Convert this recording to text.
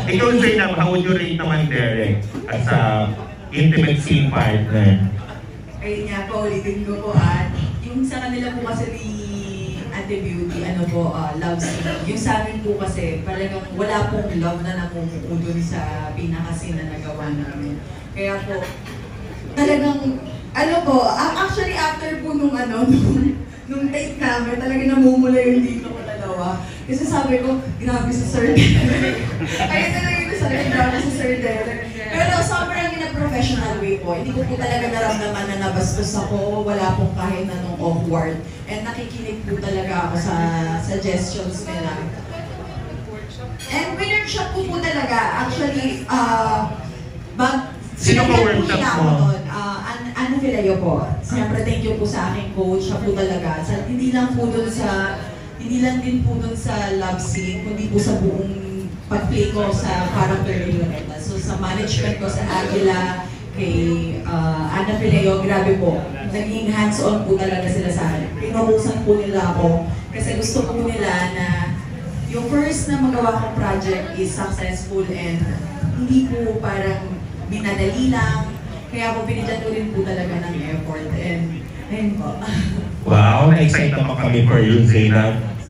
Ikaw, Zainab, how would you rate naman Derek as a intimate scene partner? Ayun nga po, ulitin ko po yung sa kanila po kasi ni Ate Beauty, love scene. Yung sa amin po kasi, talagang wala pong love na namumuudon sa pinaka-scene na nagawa namin. Kaya po, talagang, actually after po nung date namin, talagang namumula yung dito ko dalawa. Kasi sabi ko, grabe si Sir Derek. Ayun talaga yung sabi, grabe si Sir Derek. Pero sobrang in a professional way po. Hindi ko po talaga naramdaman na nabastos ako, wala pong kahit anong awkward. And nakikinig po talaga ako sa suggestions nila. And winner-shot po talaga. Actually, sino ka workshop mo? Ana Filayo po. Siyempre, thank you po sa aking coach. Siya po talaga. Hindi lang din po dun sa love scene, kundi po sa buong pag-play ko sa character ni Loretta. So sa management ko sa Aguila, kay Ana Filayo, grabe po. Naging hands-on po talaga sila sa akin. Pinukusan po nila ako kasi gusto po nila na yung first na magawa kong project is successful and hindi po parang binadali lang. Kaya po binigyan ko rin po talaga ng effort and ayun po. Wow, na-excite naman kami for you, Zainab.